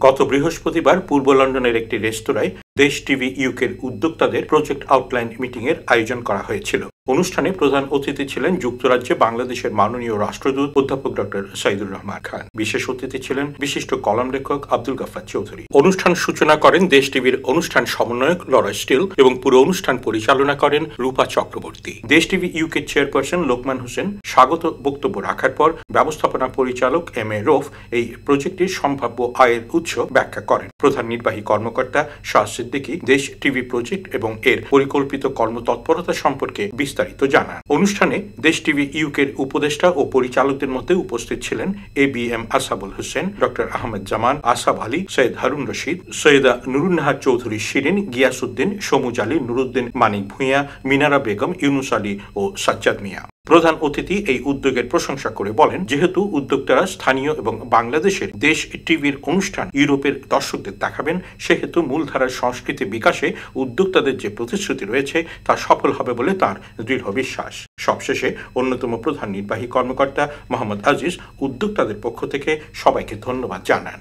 গত বৃহস্পতিবার পূর্ব লন্ডনের একটি রেস্তোরাঁয় দেশ টিভি ইউকের উদ্যোক্তাদের প্রজেক্ট আউটলাইন মিটিং এর আয়োজন করা হয়েছিল। অনুষ্ঠানে প্রধান অতিথি ছিলেন যুক্তরাজ্যে বাংলাদেশের মাননীয় রাষ্ট্রদূত অধ্যাপক ডক্টর সাইদুর রহমান খান। বিশেষ অতিথি ছিলেন বিশিষ্ট কলাম লেখক আব্দুল গাফফার চৌধুরী। অনুষ্ঠান সূচনা করেন দেশ টিভির অনুষ্ঠান সমন্বয়ক লরা স্টিল এবং পুরো অনুষ্ঠান পরিচালনা করেন রূপা চক্রবর্তী। দেশ টিভি ইউকের চেয়ারপারসন লোকমান হোসেন স্বাগত বক্তব্য রাখার পর ব্যবস্থাপনা পরিচালক এম এ রৌফ এই প্রজেক্টের সম্ভাব্য আয়ের উৎস ব্যাখ্যা করেন। প্রধান নির্বাহী কর্মকর্তা শাহ সিদ্দিকী দেশ টিভি প্রজেক্ট এবং এর পরিকল্পিত কর্মতৎপরতা সম্পর্কে বিস্তারিত জানান। অনুষ্ঠানে দেশ টিভি ইউকের উপদেষ্টা ও পরিচালকদের মধ্যে উপস্থিত ছিলেন ABM আসাবুল হোসেন, ডক্টর আহমেদ জামান, আসাব আলী, সৈয়দ হারুন রশিদ, সৈয়দা নুরুন্নাহার চৌধুরী শিরিন, গিয়াসউদ্দিন, সমুজ আলী, নুরুদ্দিন মানিক ভূঁইয়া, মিনারা বেগম, ইউনুস আলী ও সাজ্জাদ মিয়া। প্রধান অতিথি এই উদ্যোগের প্রশংসা করে বলেন, যেহেতু উদ্যোক্তারা স্থানীয় এবং বাংলাদেশের দেশ টিভির অনুষ্ঠান ইউরোপের দর্শকদের দেখাবেন, সেহেতু মূলধারার সংস্কৃতি বিকাশে উদ্যোক্তাদের যে প্রতিশ্রুতি রয়েছে তা সফল হবে বলে তার দৃঢ় বিশ্বাস। সবশেষে অন্যতম প্রধান নির্বাহী কর্মকর্তা মোহাম্মদ আজিজ উদ্যোক্তাদের পক্ষ থেকে সবাইকে ধন্যবাদ জানান।